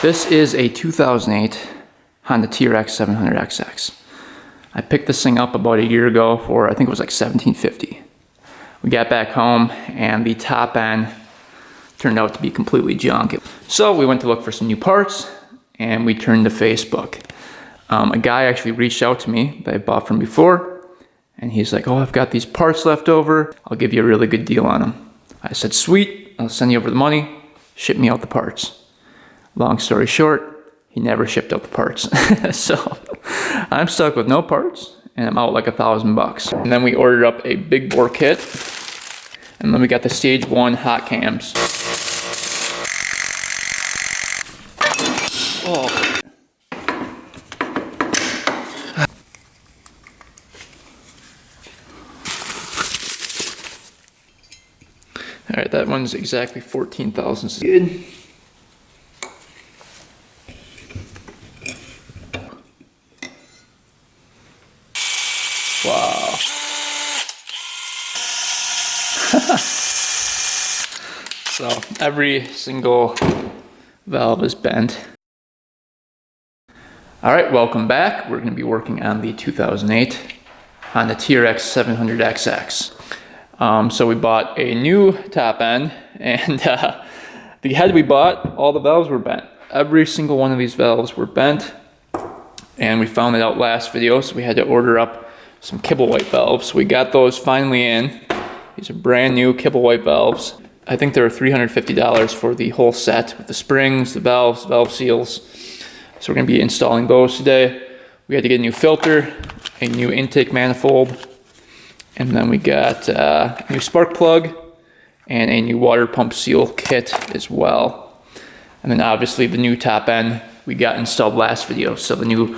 This is a 2008 Honda TRX700xx. I picked this thing up about a year ago for, I think it was like $17.50. We got back home and the top end turned out to be completely junk. So we went to look for some new parts and we turned to Facebook. A guy actually reached out to me that I bought from before, and he's like, "Oh, I've got these parts left over. I'll give you a really good deal on them." I said, "Sweet, I'll send you over the money. Ship me out the parts." Long story short, he never shipped out the parts. So I'm stuck with no parts and I'm out like $1,000. And then we ordered up a big bore kit, and then we got the stage 1 hot cams. Oh. All right, that one's exactly 14 thousandths. Good. Wow. So every single valve is bent. All right, welcome back. We're going to be working on the 2008 Honda TRX700xx. So we bought a new top end, and the head we bought, all the valves were bent. Every single one of these valves were bent, and we found it out last video, so we had to order up some kibble white valves. We got those finally in. These are brand new kibble white valves. I think they were $350 for the whole set with the springs, the valves, valve seals. So we're going to be installing those today. We had to get a new filter, a new intake manifold, and then we got a new spark plug and a new water pump seal kit as well. And then obviously the new top end we got installed last video. So the new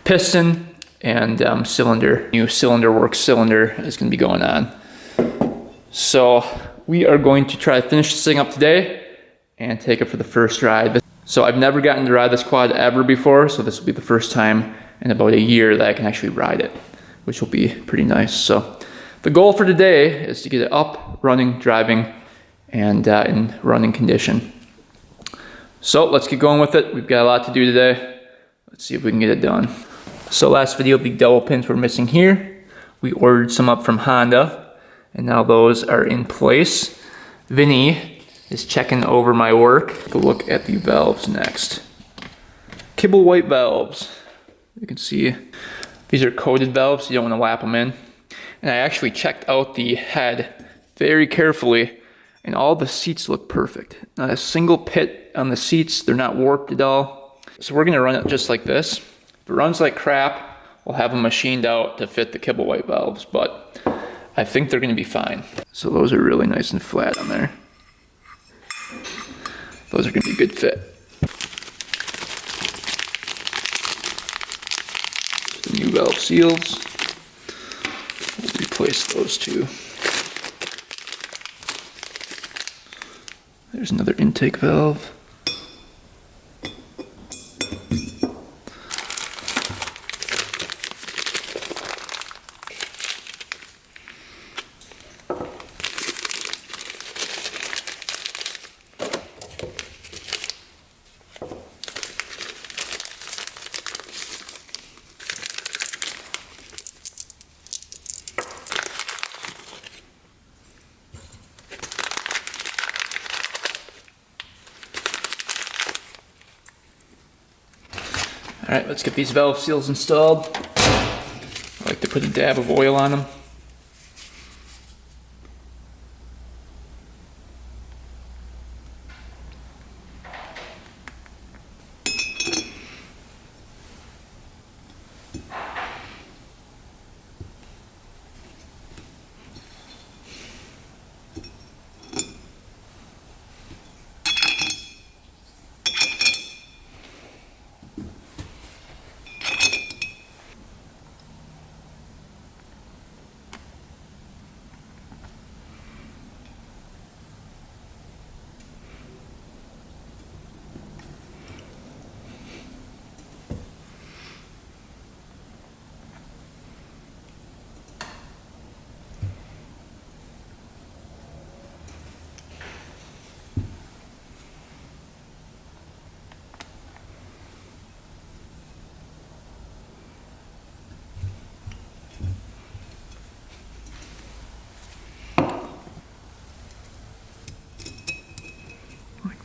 piston and cylinder, new cylinder works cylinder is going to be going on. So we are going to try to finish this thing up today and take it for the first ride. So I've never gotten to ride this quad ever before, so this will be the first time in about a year that I can actually ride it, which will be pretty nice. So the goal for today is to get it up, running, driving, and in running condition. So let's get going with it. We've got a lot to do today. Let's see if we can get it done. So last video, the dowel pins were missing here. We ordered some up from Honda, and now those are in place. Vinny is checking over my work. Take a look at the valves next. Kibble white valves. You can see these are coated valves, so you don't want to lap them in. And I actually checked out the head very carefully, and all the seats look perfect. Not a single pit on the seats. They're not warped at all. So we're gonna run it just like this. If it runs like crap, we'll have them machined out to fit the kibble white valves, but I think they're gonna be fine. So those are really nice and flat on there. Those are gonna be a good fit. The new valve seals. We'll replace those two. There's another intake valve. All right, let's get these valve seals installed. I like to put a dab of oil on them.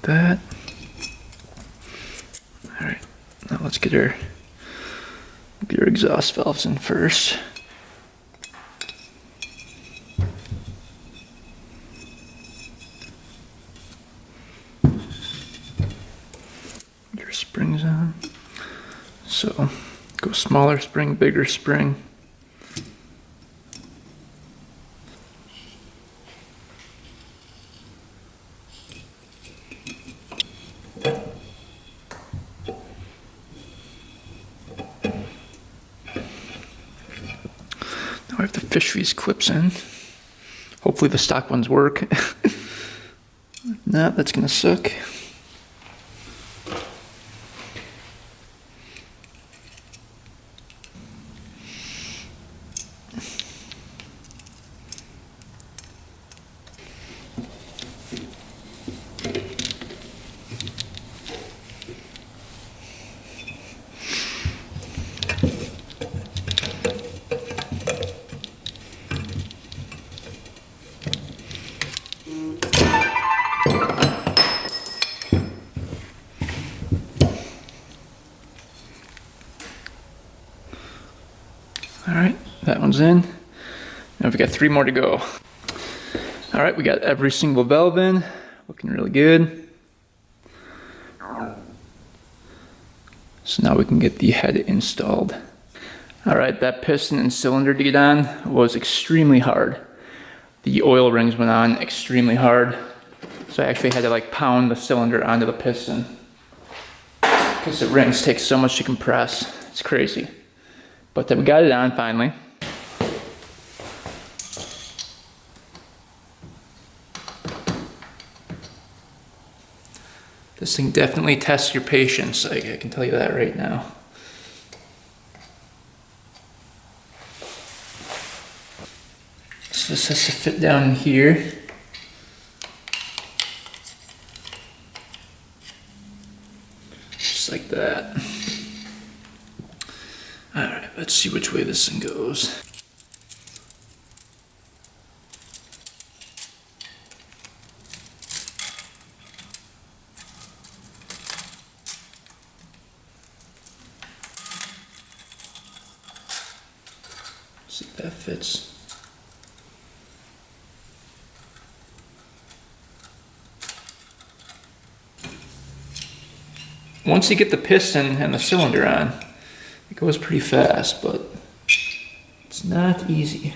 that. All right, now let's get our exhaust valves in first. Get your springs on. So go smaller spring, bigger spring. Now I have to fish these clips in. Hopefully the stock ones work. If not, that's gonna suck. All right, that one's in. Now we've got 3 more to go. All right, we got every single valve in, looking really good. So now we can get the head installed. All right, that piston and cylinder to get on was extremely hard. The oil rings went on extremely hard. So I actually had to like pound the cylinder onto the piston, because the rings take so much to compress. It's crazy. But we got it on finally. This thing definitely tests your patience, I can tell you that right now. So this has to fit down in here. Just like that. Alright, let's see which way this thing goes. See if that fits. Once you get the piston and the cylinder on, it goes pretty fast, but it's not easy.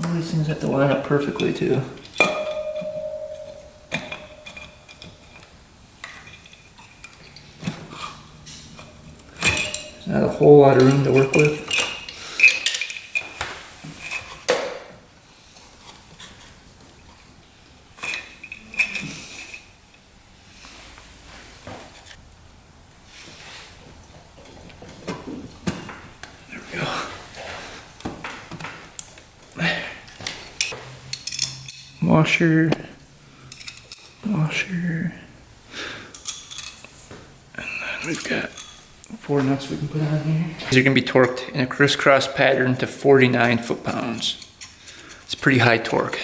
All these things have to line up perfectly too. There's not a whole lot of room to work with. Washer, washer, and then we've got 4 nuts we can put on here. These are going to be torqued in a crisscross pattern to 49 foot-pounds. It's pretty high torque.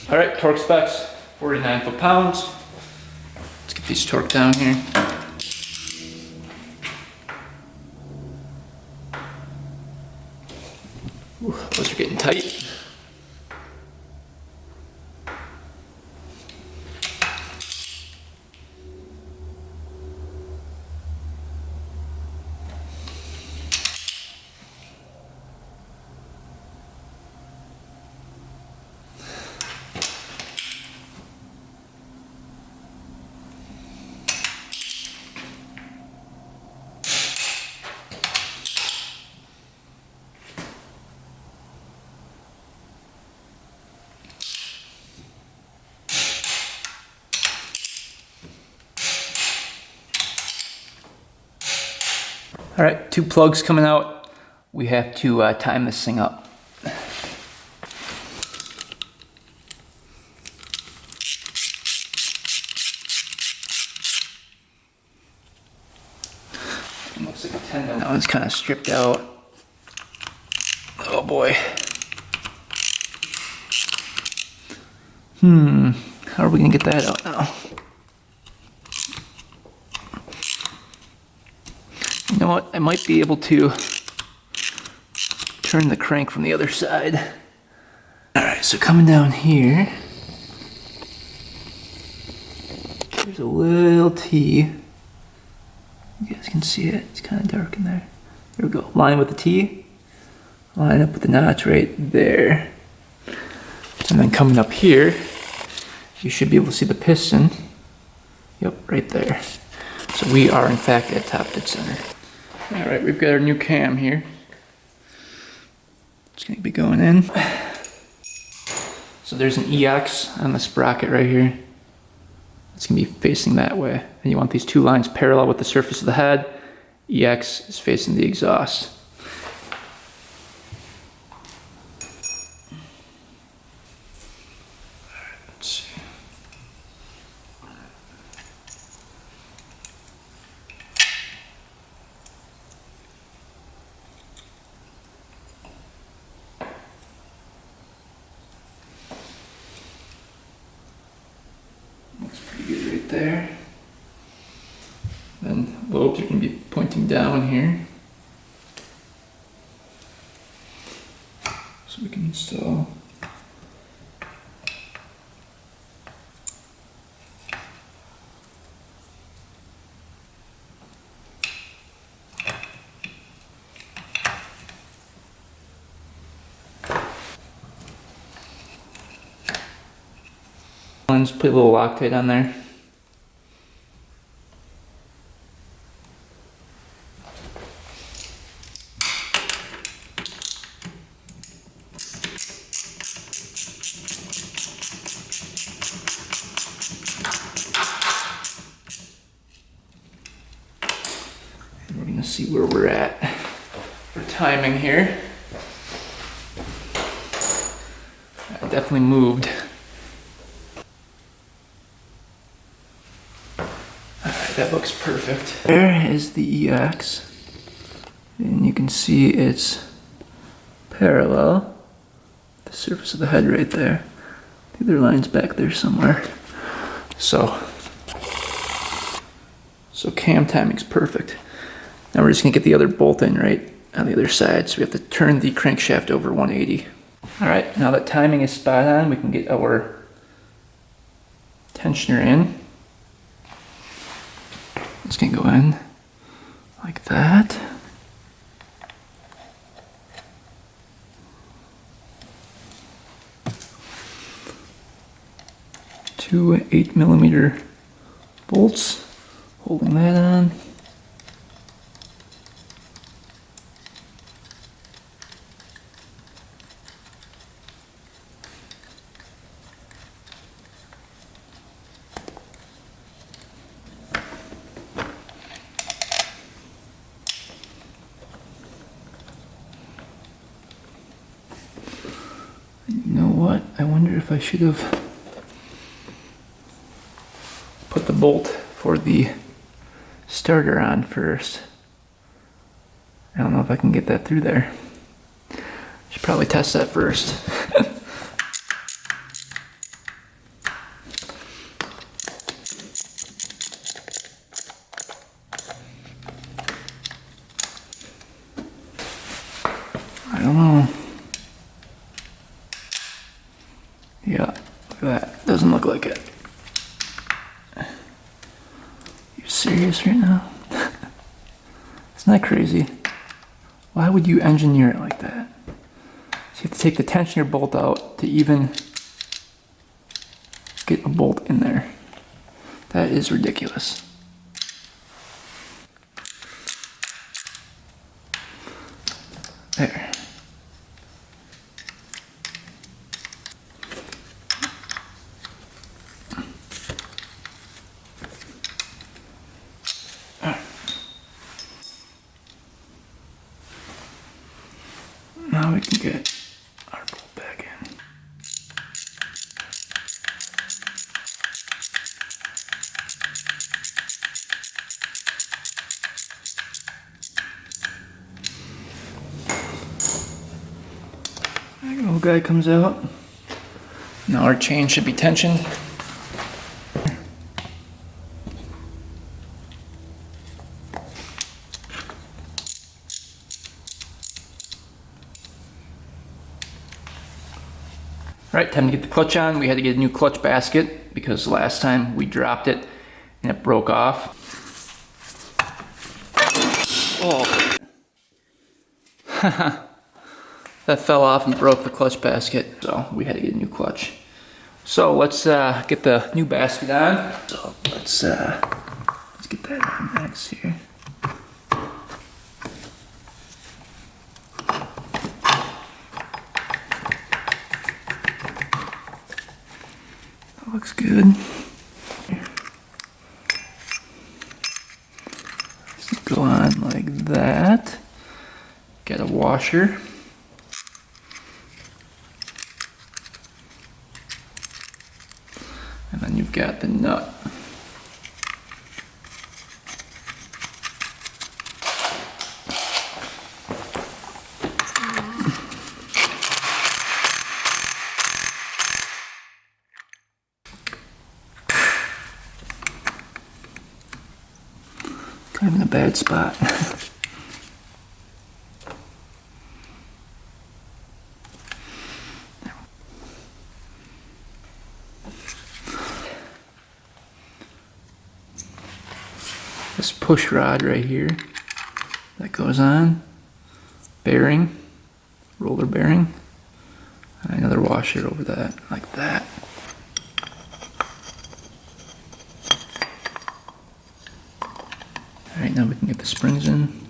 All right, torque specs, 49 foot-pounds. Let's get these torqued down here. Ooh, those are getting tight. All right, 2 plugs coming out. We have to time this thing up. Looks like a tendon. That one's kind of stripped out. Oh boy. How are we gonna get that out now? You know what? I might be able to turn the crank from the other side. All right, so coming down here, there's a little T. You guys can see it. It's kind of dark in there. There we go. Line with the T. Line up with the notch right there. And then coming up here, you should be able to see the piston. Yep, right there. So we are in fact at top dead center. All right, we've got our new cam here. It's gonna be going in. So there's an EX on the sprocket right here. It's gonna be facing that way. And you want these 2 lines parallel with the surface of the head. EX is facing the exhaust. Let's see. Looks pretty good right there. Then lobes are going to be pointing down here. So we can install. Let's put a little Loctite on there. And we're going to see where we're at for timing here. I definitely moved. That looks perfect. There is the EX, and you can see it's parallel. The surface of the head right there. The other line's back there somewhere. So cam timing's perfect. Now we're just gonna get the other bolt in right on the other side. So we have to turn the crankshaft over 180. All right, now that timing is spot on, we can get our tensioner in. It's gonna go in like that. Two 8mm bolts, holding that on. You know what? I wonder if I should have put the bolt for the starter on first. I don't know if I can get that through there. Should probably test that first. I don't know. Yeah, look at that. Doesn't look like it. You serious right now? Isn't that crazy? Why would you engineer it like that? So you have to take the tensioner bolt out to even get a bolt in there. That is ridiculous. There. get our bolt back in. There the whole guy comes out. Now our chain should be tensioned. Alright, time to get the clutch on. We had to get a new clutch basket because last time we dropped it and it broke off. Oh. That fell off and broke the clutch basket, so we had to get a new clutch. So let's get the new basket on. So let's get that on next here. That looks good. Let's go on like that. Get a washer. And then you've got the nut. Kind of in a bad spot. This push rod right here that goes on, bearing, roller bearing, and another washer over that, like that. Alright, now we can get the springs in.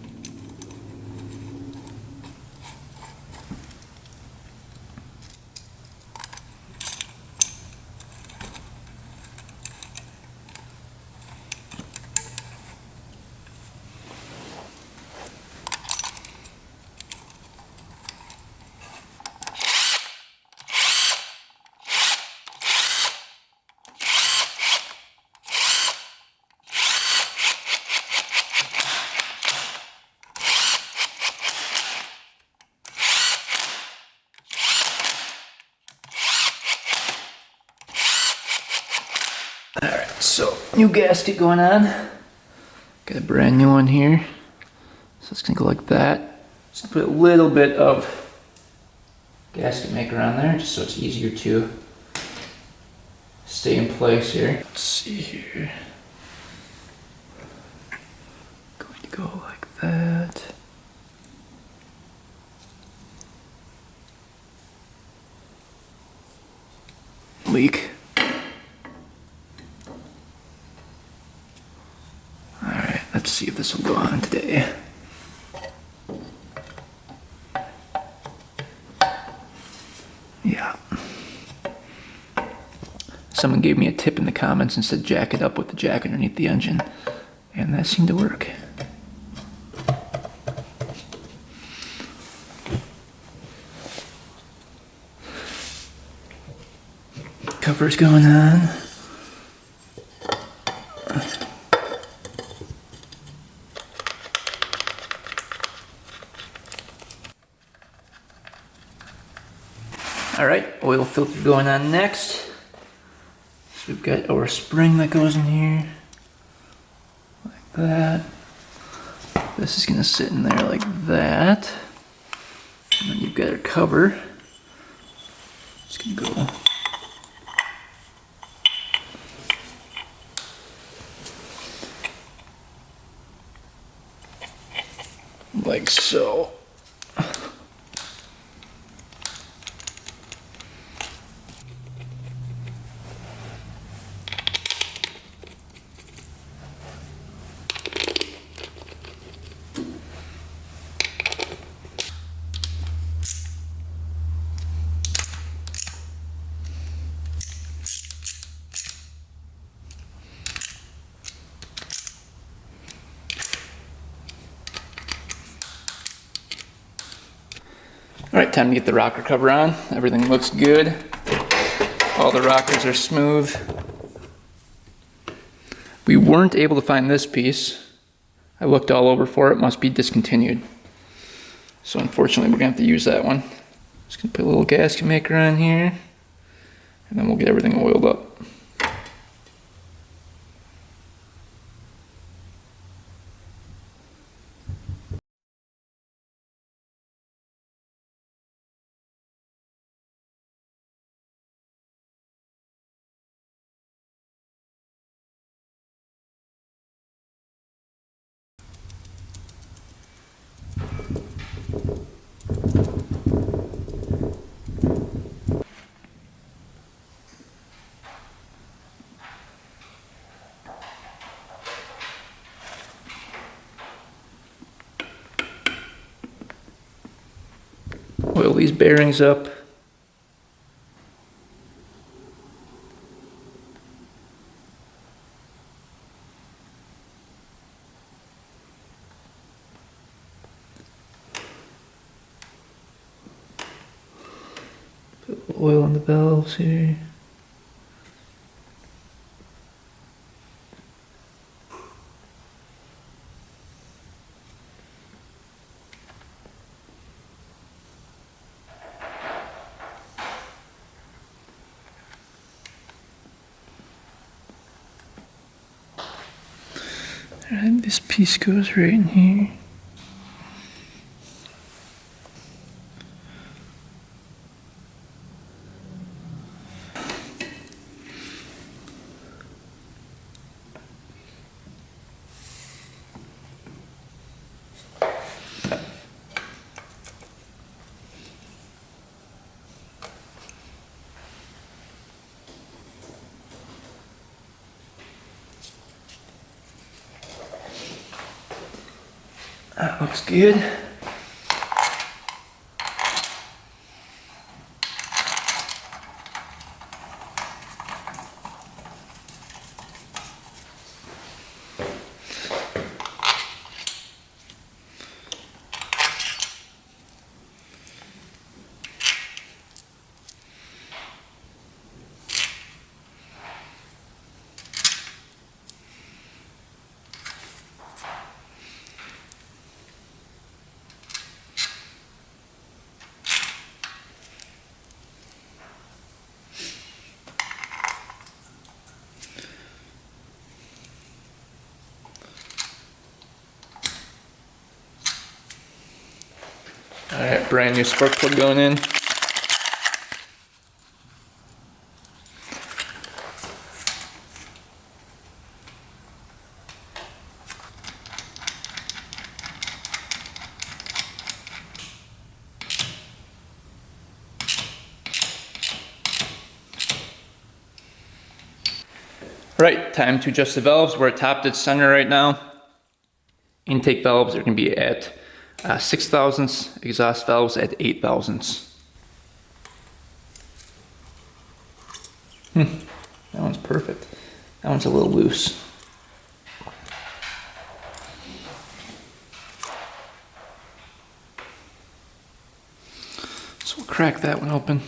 Alright, so new gasket going on. Got a brand new one here. So it's gonna go like that. Just put a little bit of gasket maker on there just so it's easier to stay in place here. Let's see here. Going to go like that. Leak. Alright, let's see if this will go on today. Yeah. Someone gave me a tip in the comments and said jack it up with the jack underneath the engine, and that seemed to work. Cover's going on. Alright, oil filter going on next. So we've got our spring that goes in here, like that. This is gonna sit in there like that. And then you've got our cover. It's gonna go like so. All right, time to get the rocker cover on. Everything looks good. All the rockers are smooth. We weren't able to find this piece. I looked all over for it, must be discontinued. So unfortunately, we're gonna have to use that one. Just gonna put a little gasket maker on here, and then we'll get everything oiled up. Oil these bearings up. Put oil on the valves here. And this piece goes right in here. That looks good. All right, brand new spark plug going in. All right, time to adjust the valves. We're at top dead center right now. Intake valves are going to be at 6 thousandths, exhaust valves at 8 thousandths. That one's perfect. That one's a little loose. So we'll crack that one open.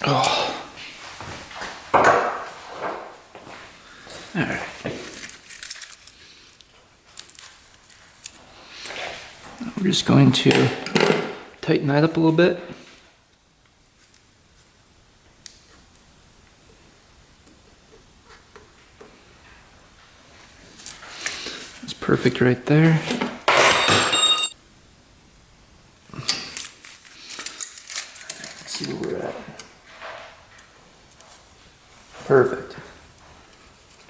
Oh. All right. We're just going to tighten that up a little bit. That's perfect right there. Let's see where we're at. Perfect.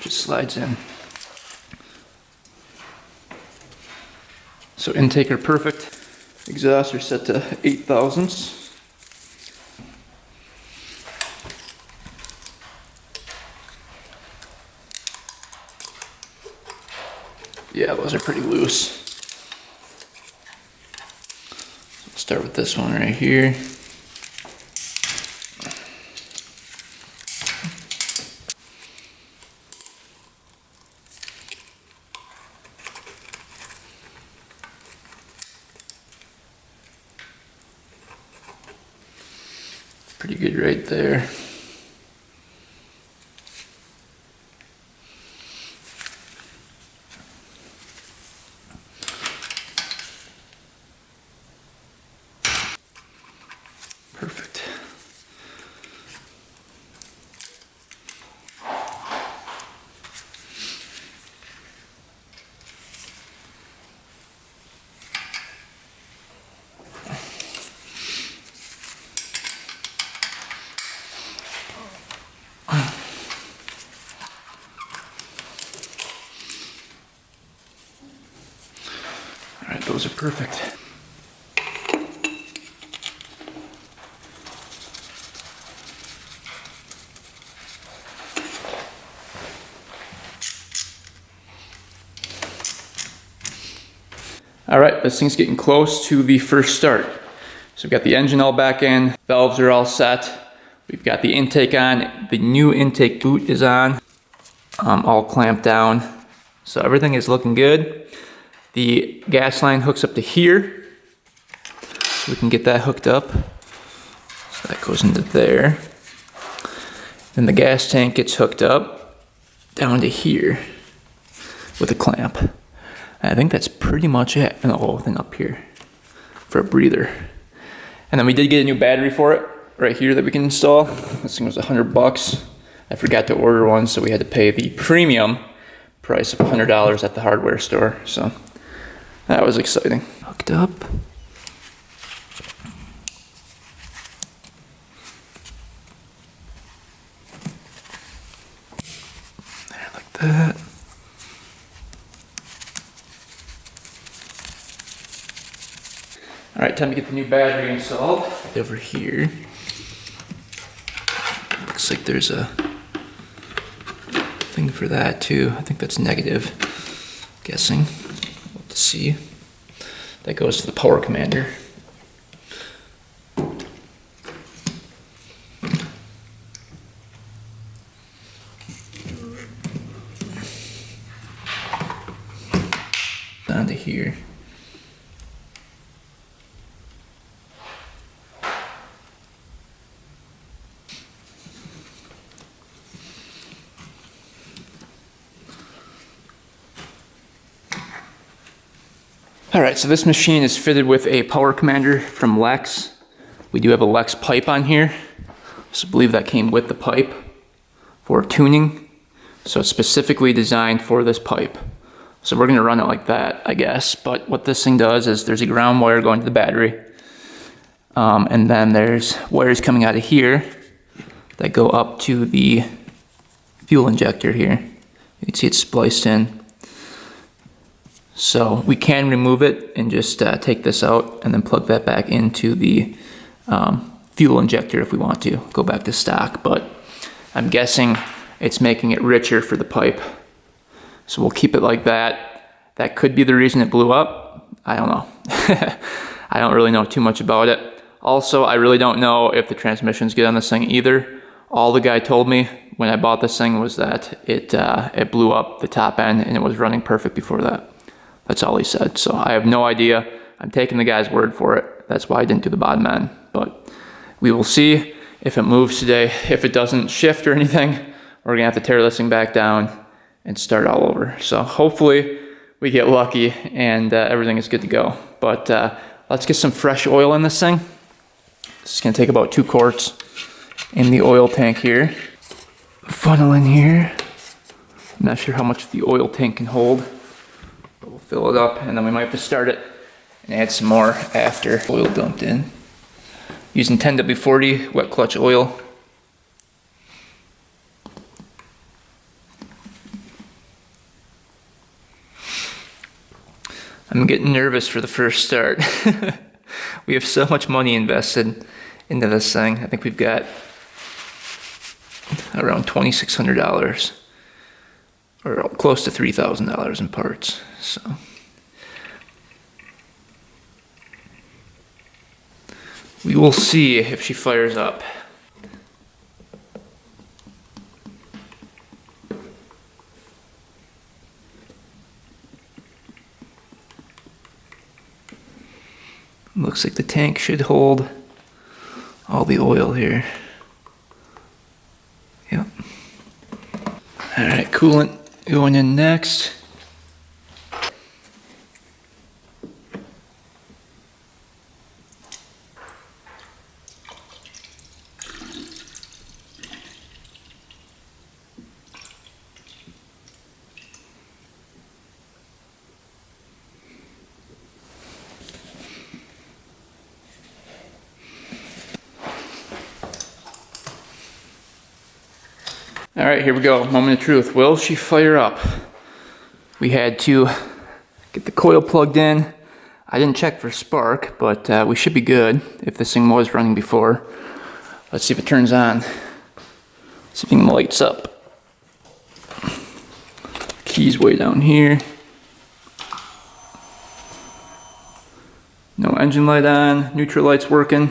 Just slides in. So intake are perfect. Exhaust are set to 8 thousandths. Yeah, those are pretty loose. So we'll start with this one right here. Pretty good right there. Perfect. All right, those are perfect. All right, this thing's getting close to the first start. So we've got the engine all back in, valves are all set. We've got the intake on, the new intake boot is on, all clamped down. So everything is looking good. The gas line hooks up to here. So we can get that hooked up. So that goes into there. Then the gas tank gets hooked up down to here with a clamp. And I think that's pretty much it. And the whole thing up here for a breather. And then we did get a new battery for it right here that we can install. This thing was $100. I forgot to order one, so we had to pay the premium price of $100 at the hardware store. So that was exciting. Hooked up. There, like that. All right, time to get the new battery installed. Over here. Looks like there's a thing for that too. I think that's negative, guessing. We'll have to see. That goes to the power commander. Down to here. All right, so this machine is fitted with a power commander from Lex. We do have a Lex pipe on here. So I believe that came with the pipe for tuning. So it's specifically designed for this pipe. So we're gonna run it like that, I guess. But what this thing does is there's a ground wire going to the battery. And then there's wires coming out of here that go up to the fuel injector here. You can see it's spliced in. So we can remove it and just take this out and then plug that back into the fuel injector if we want to go back to stock. But I'm guessing it's making it richer for the pipe. So we'll keep it like that. That could be the reason it blew up. I don't know. I don't really know too much about it. Also, I really don't know if the transmission's good on this thing either. All the guy told me when I bought this thing was that it blew up the top end and it was running perfect before that. That's all he said. So I have no idea. I'm taking the guy's word for it. That's why I didn't do the bottom end. But we will see if it moves today. If it doesn't shift or anything, we're gonna have to tear this thing back down and start all over. So hopefully we get lucky and everything is good to go. But let's get some fresh oil in this thing. This is gonna take about 2 quarts in the oil tank here. Funnel in here. I'm not sure how much the oil tank can hold. We'll fill it up and then we might have to start it and add some more after oil dumped in. Using 10W40 wet clutch oil. I'm getting nervous for the first start. We have so much money invested into this thing. I think we've got around $2,600. Or close to $3,000 in parts. So we will see if she fires up. Looks like the tank should hold all the oil here. Yep. Alright, coolant going in next. All right, here we go. Moment of truth. Will she fire up? We had to get the coil plugged in. I didn't check for spark, but we should be good if this thing was running before. Let's see if it turns on. See if it lights up. Keys way down here. No engine light on. Neutral light's working.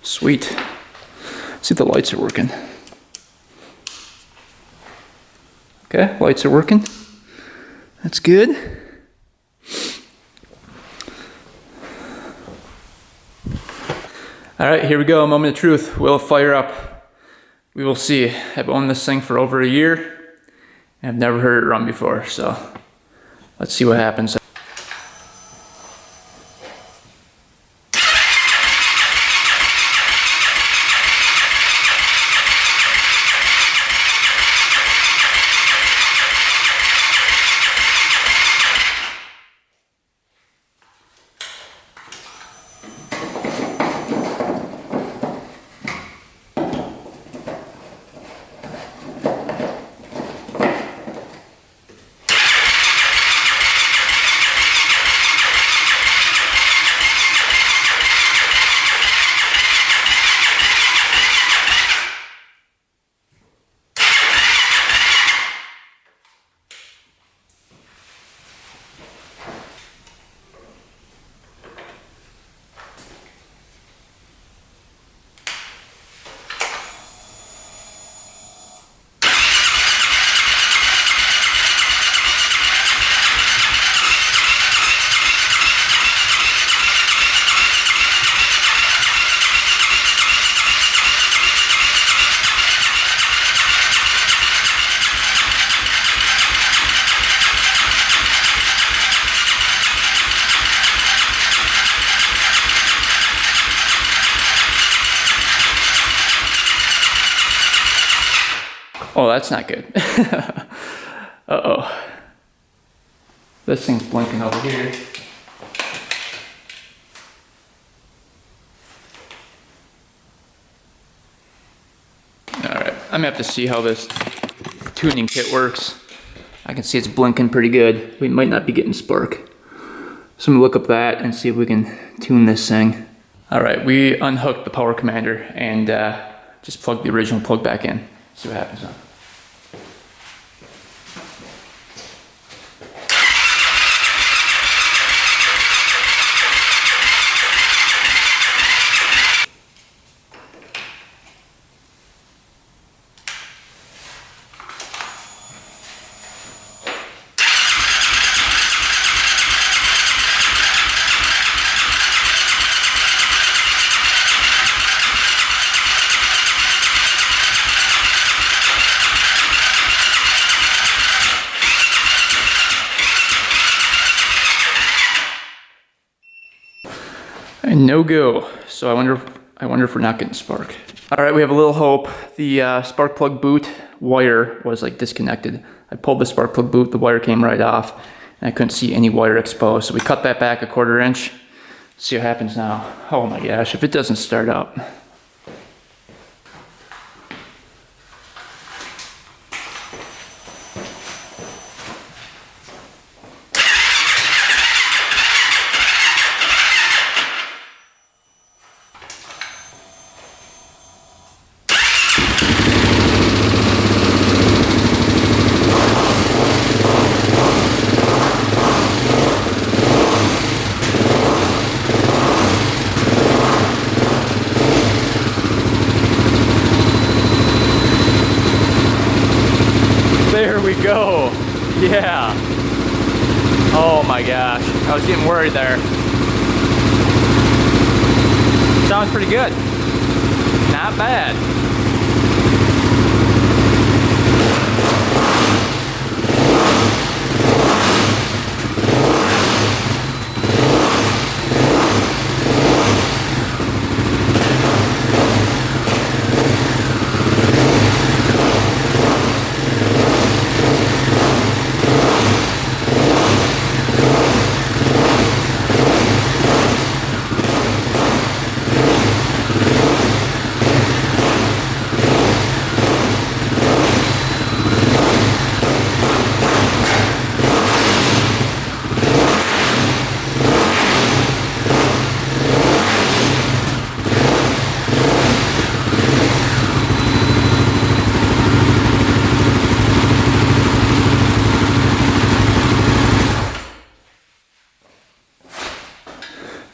Sweet. See if the lights are working. Okay, lights are working. That's good. All right, here we go. Moment of truth. Will it fire up? We will see. I've owned this thing for over a year, and I've never heard it run before, so let's see what happens. Oh, that's not good. Uh-oh. This thing's blinking over here. Alright, I'm gonna have to see how this tuning kit works. I can see it's blinking pretty good. We might not be getting spark. So I'm gonna look up that and see if we can tune this thing. Alright, we unhooked the power commander and just plugged the original plug back in. See what happens now. No go. So I wonder if we're not getting spark. All right, we have a little hope. The spark plug boot wire was like disconnected. I pulled the spark plug boot, the wire came right off, and I couldn't see any wire exposed. So we cut that back 1/4 inch. See what happens now. Oh my gosh, if it doesn't start up. There we go. Yeah. Oh my gosh. I was getting worried there. Sounds pretty good. not bad.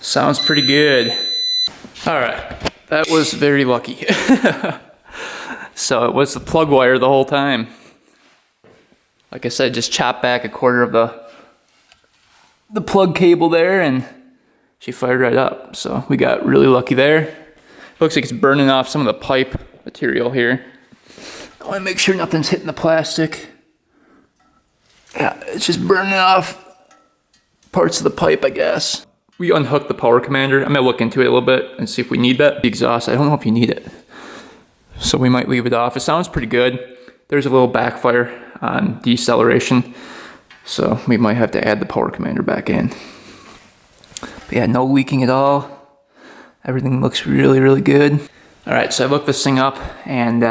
Sounds pretty good. All right, that was very lucky. So it was the plug wire the whole time. Like I said, just chop back a quarter of the plug cable there and she fired right up. So we got really lucky there. Looks like it's burning off some of the pipe material here. I want to make sure nothing's hitting the plastic. Yeah, it's just burning off parts of the pipe, I guess. We unhooked the power commander. I'm gonna look into it a little bit and see if we need that. The exhaust, I don't know if you need it. So we might leave it off. It sounds pretty good. There's a little backfire on deceleration. So we might have to add the power commander back in. But yeah, no leaking at all. Everything looks really, really good. All right, so I looked this thing up and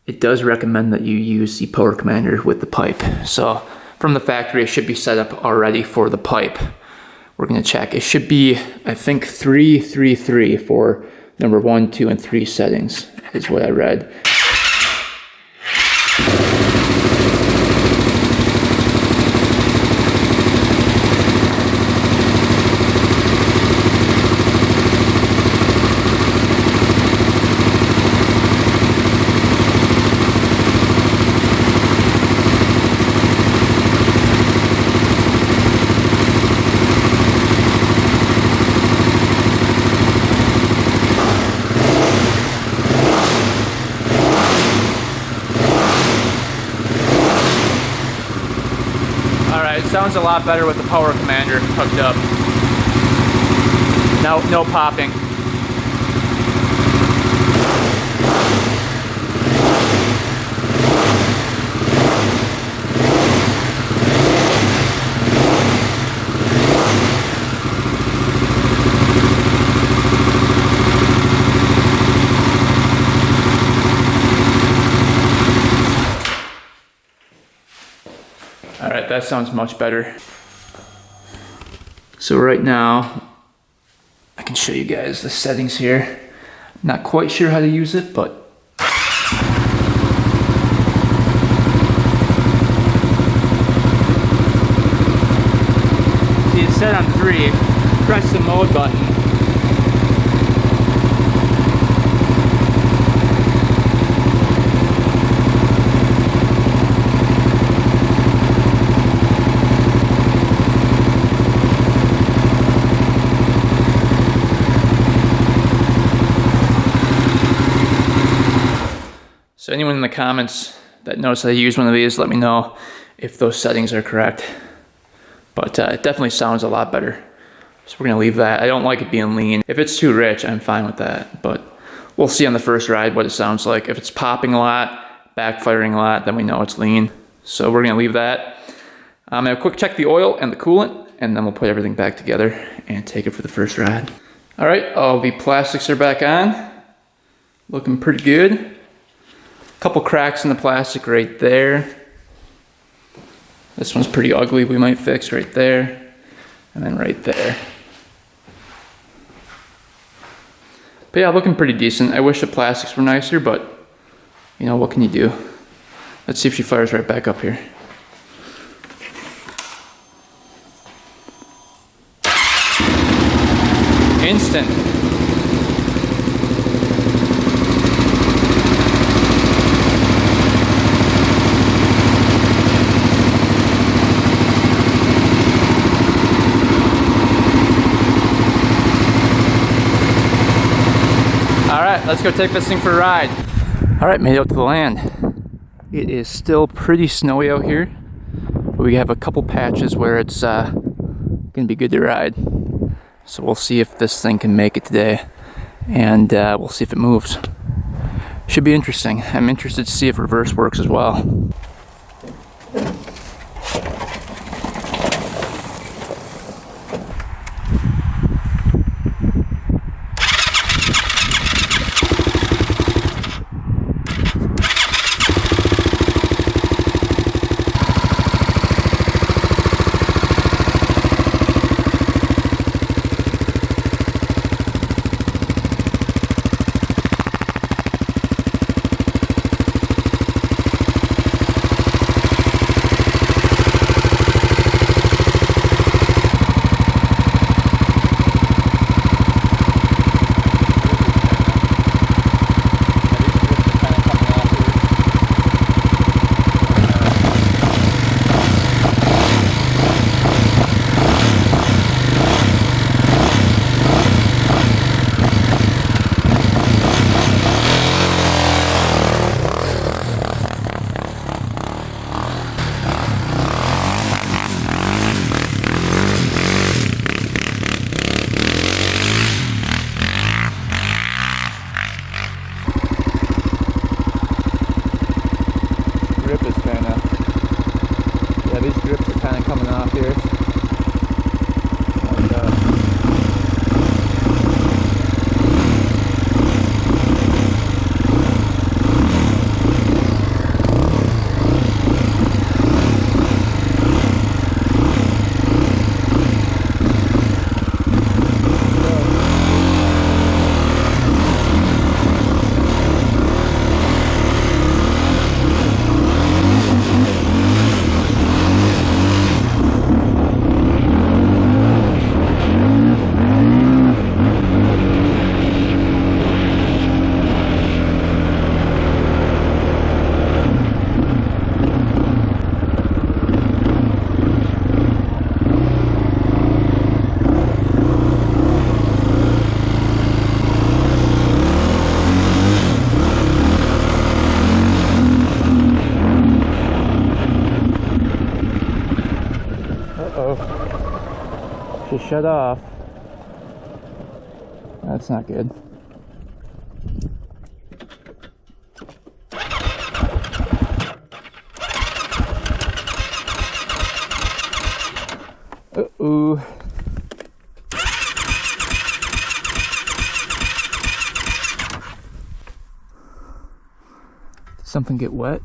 it does recommend that you use the power commander with the pipe. So from the factory, it should be set up already for the pipe. We're gonna check. It should be, I think, 333 for number 1, 2, and 3 settings is what I read. Sounds a lot better with the power commander hooked up. No popping. Alright, that sounds much better. So right now, I can show you guys the settings here. Not quite sure how to use it, but see, it's set on 3. Press the mode button. So anyone in the comments that knows how to use one of these, let me know if those settings are correct. But it definitely sounds a lot better. So we're gonna leave that. I don't like it being lean. If it's too rich, I'm fine with that. But we'll see on the first ride what it sounds like. If it's popping a lot, backfiring a lot, then we know it's lean. So we're gonna leave that. I'm gonna quick check the oil and the coolant, and then we'll put everything back together and take it for the first ride. All right, all the plastics are back on. Looking pretty good. Couple cracks in the plastic right there. This one's pretty ugly, we might fix right there. And then right there. But yeah, looking pretty decent. I wish the plastics were nicer, but you know, what can you do? Let's see if she fires right back up here. Instant. All right, right, let's go take this thing for a ride. All right, made it out to the land. It is still pretty snowy out here, but we have a couple patches where it's gonna be good to ride. So we'll see if this thing can make it today, and we'll see if it moves. Should be interesting. I'm interested to see if reverse works as well. These grips are kind of coming off here. She shut off. That's not good. Uh-oh. Did something get wet?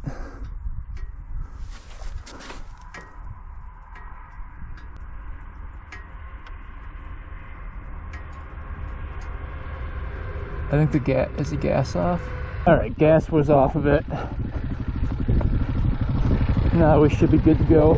I think is the gas off? Alright, gas was off of it. Now we should be good to go.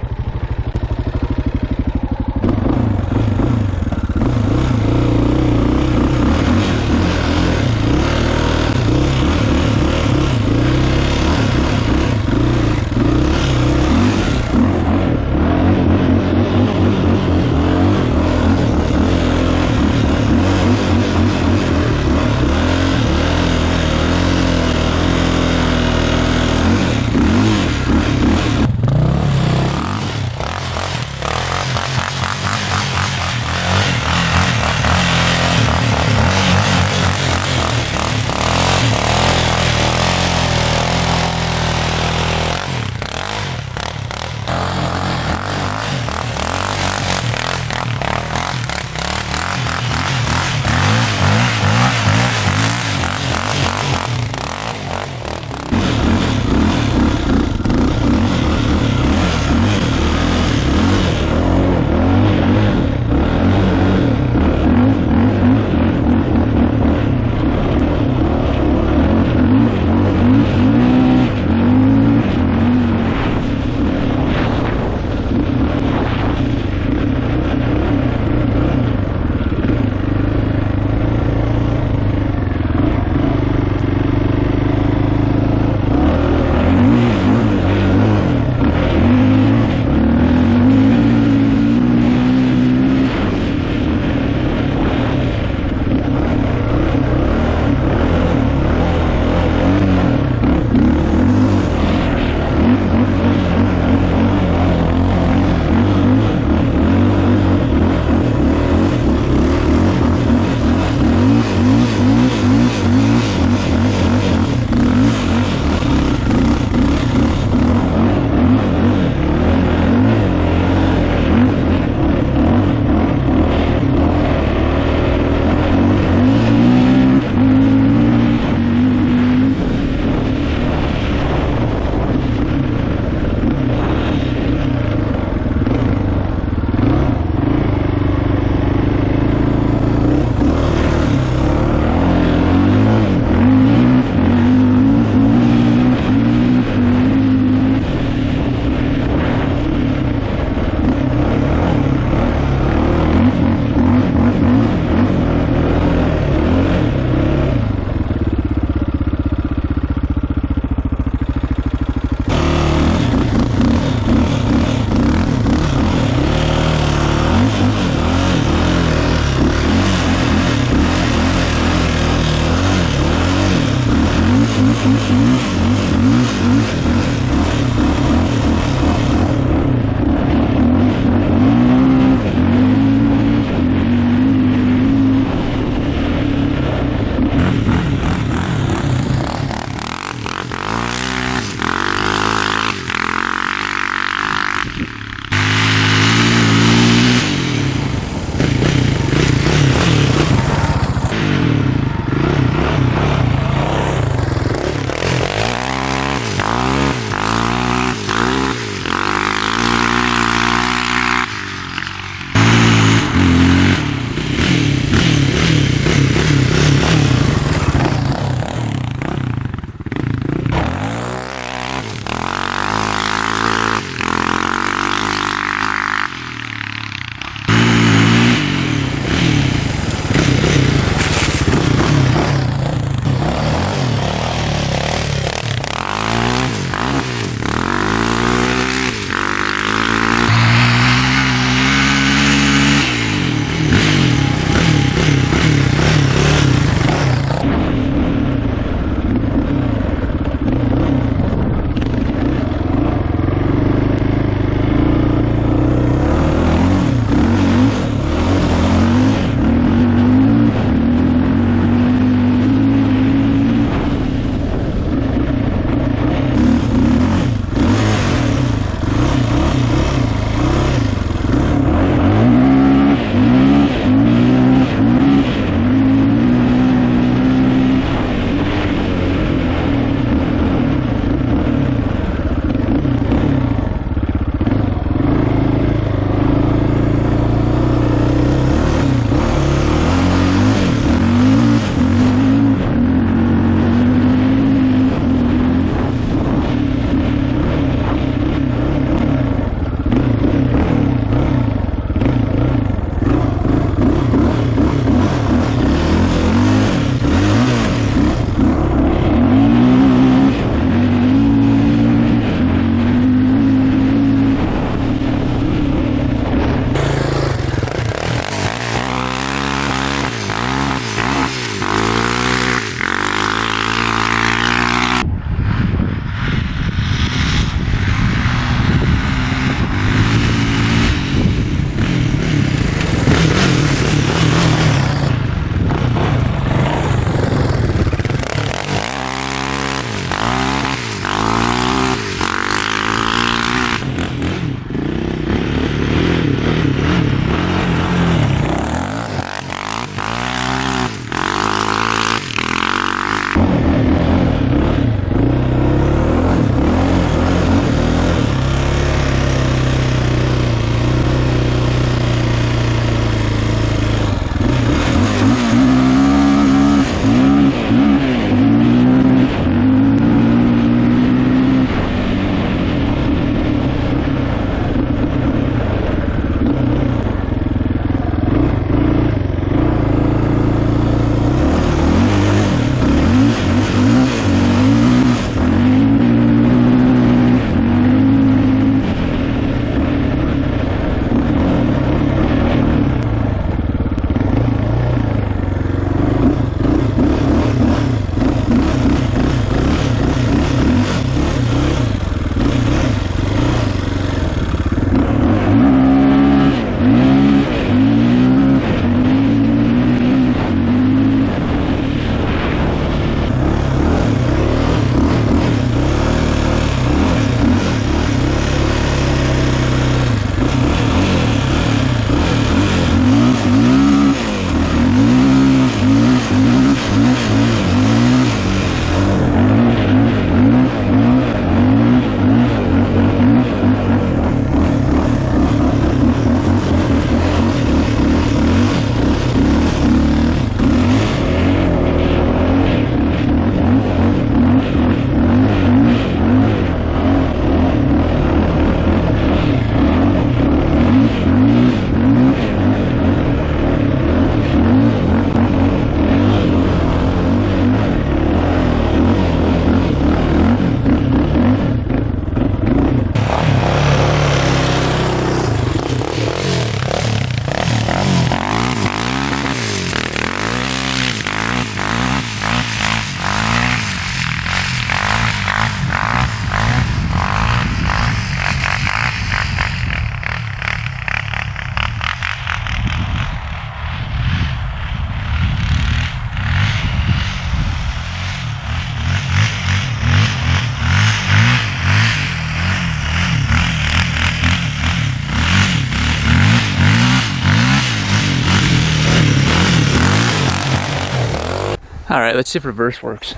All right, let's see if reverse works.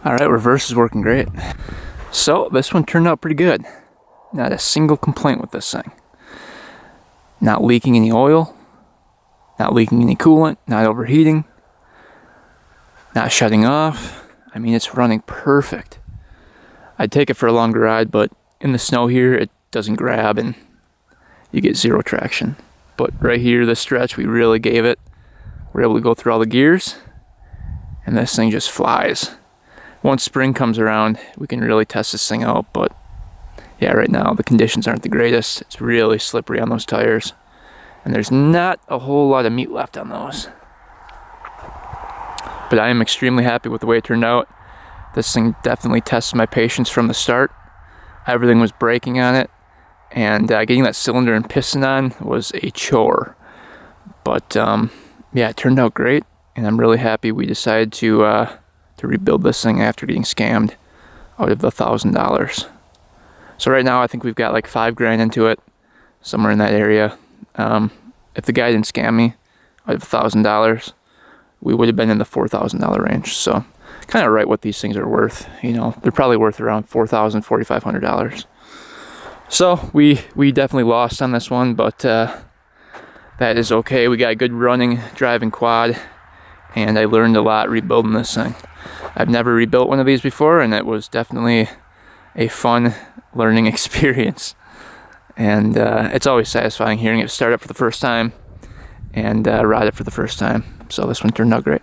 All right, reverse is working great. So this one turned out pretty good. Not a single complaint with this thing. Not leaking any oil, not leaking any coolant, not overheating, not shutting off. I mean, it's running perfect. I'd take it for a longer ride, but in the snow here, it doesn't grab and you get zero traction. But right here, this stretch, we really gave it. We're able to go through all the gears and this thing just flies. Once spring comes around, we can really test this thing out, but yeah, right now the conditions aren't the greatest. It's really slippery on those tires, and there's not a whole lot of meat left on those. But I am extremely happy with the way it turned out. This thing definitely tested my patience from the start. Everything was braking on it, and getting that cylinder and piston on was a chore. But yeah, it turned out great, and I'm really happy we decided to rebuild this thing after getting scammed out of the $1,000. So right now I think we've got like $5,000 into it, somewhere in that area. If the guy didn't scam me out of $1,000, we would have been in the $4,000 range. So kind of right what these things are worth. You know, they're probably worth around $4,000, $4,500. So we definitely lost on this one, but that is okay. We got a good running, driving quad, and I learned a lot rebuilding this thing. I've never rebuilt one of these before, and it was definitely a fun learning experience. And it's always satisfying hearing it start up for the first time and ride it for the first time. So this one turned out great.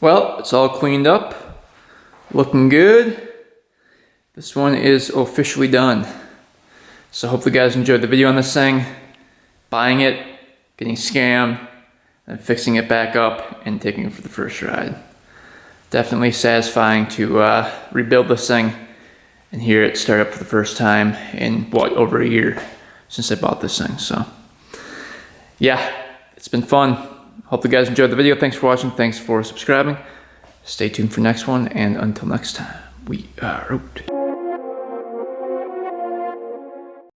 Well, it's all cleaned up, looking good. This one is officially done. So hopefully you guys enjoyed the video on this thing. Buying it, getting scammed, and fixing it back up and taking it for the first ride. Definitely satisfying to rebuild this thing and hear it start up for the first time in what, over a year since I bought this thing. So yeah, it's been fun. Hope you guys enjoyed the video. Thanks for watching. Thanks for subscribing. Stay tuned for next one. And until next time, we are out.